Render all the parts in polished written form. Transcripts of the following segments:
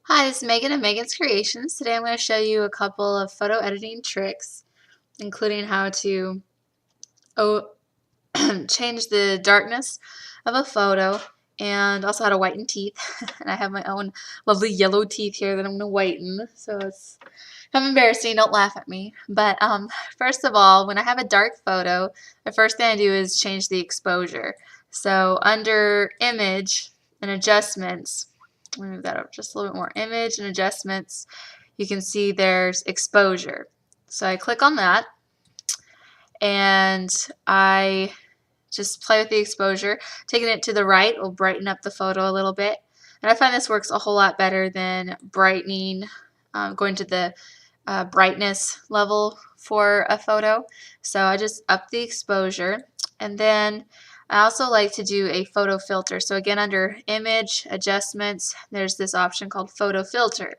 Hi, this is Megan of Megan's Creations. Today I'm going to show you a couple of photo editing tricks, including how to change the darkness of a photo and also how to whiten teeth. And I have my own lovely yellow teeth here that I'm going to whiten, so it's kind of embarrassing. Don't laugh at me. But first of all, when I have a dark photo, the first thing I do is change the exposure. So under Image and Adjustments, let me move that up just a little bit more. Image and Adjustments, you can see there's Exposure. So I click on that and I just play with the exposure. Taking it to the right will brighten up the photo a little bit. And I find this works a whole lot better than brightening, going to the brightness level for a photo. So I just up the exposure. And then I also like to do a photo filter. So again, under Image, Adjustments, there's this option called Photo Filter.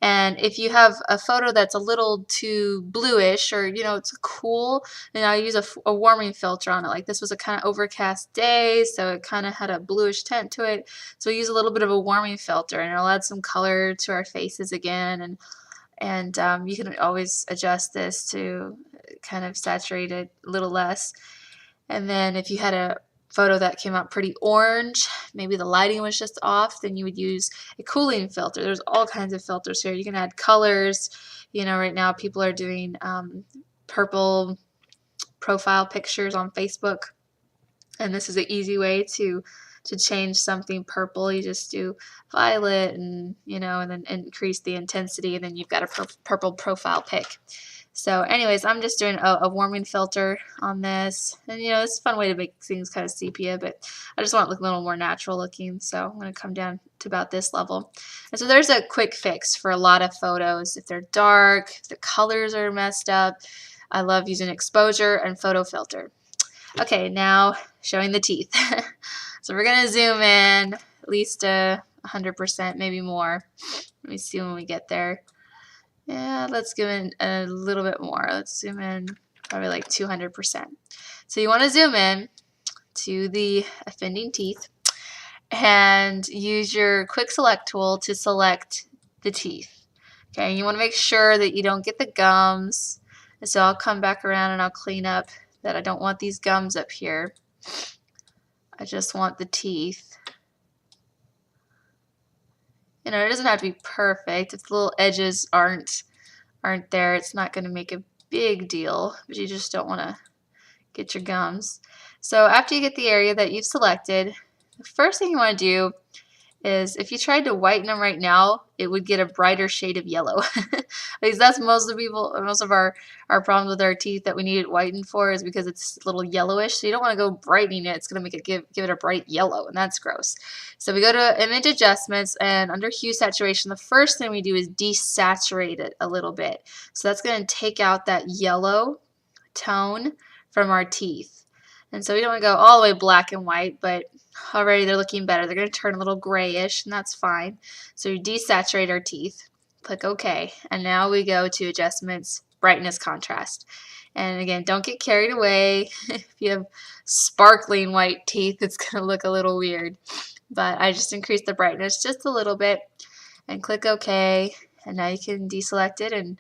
And if you have a photo that's a little too bluish or, it's cool, then I'll use a warming filter on it. Like this was a kind of overcast day, so it kind of had a bluish tint to it. So we use a little bit of a warming filter, and it'll add some color to our faces again. And you can always adjust this to kind of saturate it a little less. And then if you had a photo that came out pretty orange, maybe the lighting was just off, then you would use a cooling filter. There's all kinds of filters here. You can add colors. Right now people are doing purple profile pictures on Facebook, and this is an easy way to change something purple. You just do violet and and then increase the intensity, and then you've got a purple profile pic. So anyways, I'm just doing a warming filter on this. And it's a fun way to make things kind of sepia, but I just want it to look a little more natural looking. So I'm going to come down to about this level. And so there's a quick fix for a lot of photos. If they're dark, if the colors are messed up, I love using exposure and photo filter. Okay, now showing the teeth. So we're going to zoom in at least 100%, maybe more. Let me see when we get there. Yeah, let's go in a little bit more. Let's zoom in probably like 200%. So you want to zoom in to the offending teeth and use your quick select tool to select the teeth. Okay, and you want to make sure that you don't get the gums. And so I'll come back around and I'll clean up that I don't want these gums up here. I just want the teeth. It doesn't have to be perfect. If the little edges aren't there, it's not going to make a big deal, but you just don't want to get your gums. So after you get the area that you've selected, the first thing you want to do is, if you tried to whiten them right now, it would get a brighter shade of yellow. Because that's most of our problems with our teeth that we need it whitened for, is because it's a little yellowish. So you don't want to go brightening it. It's going to make it give it a bright yellow, and that's gross. So we go to Image Adjustments, and under Hue Saturation, the first thing we do is desaturate it a little bit. So that's going to take out that yellow tone from our teeth. And so we don't want to go all the way black and white, but already they're looking better. They're going to turn a little grayish, and that's fine. So we desaturate our teeth. Click OK. And now we go to Adjustments, Brightness, Contrast. And again, don't get carried away. If you have sparkling white teeth, it's going to look a little weird. But I just increased the brightness just a little bit and click OK. And now you can deselect it and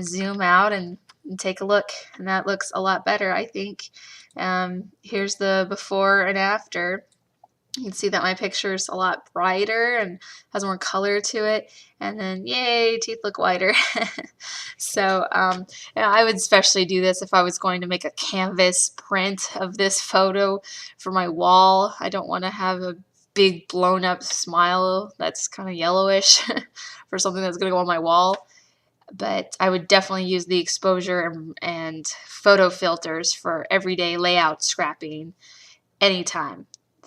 zoom out and take a look. And that looks a lot better, I think. Here's the before and after. You can see that my picture is a lot brighter and has more color to it. And then, yay, teeth look whiter. So I would especially do this if I was going to make a canvas print of this photo for my wall. I don't want to have a big blown up smile that's kind of yellowish for something that's going to go on my wall. But I would definitely use the exposure and photo filters for everyday layout scrapping anytime.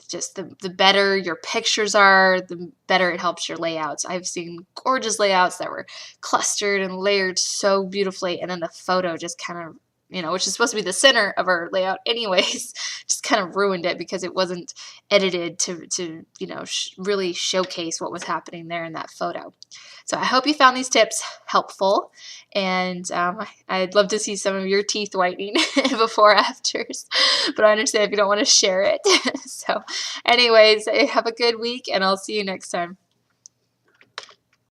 Just the better your pictures are, the better it helps your layouts. I've seen gorgeous layouts that were clustered and layered so beautifully, and then the photo just kind of, which is supposed to be the center of our layout anyways, just kind of ruined it because it wasn't edited to really showcase what was happening there in that photo. So I hope you found these tips helpful, and I'd love to see some of your teeth whitening before afters, but I understand if you don't want to share it. So anyways, have a good week, and I'll see you next time.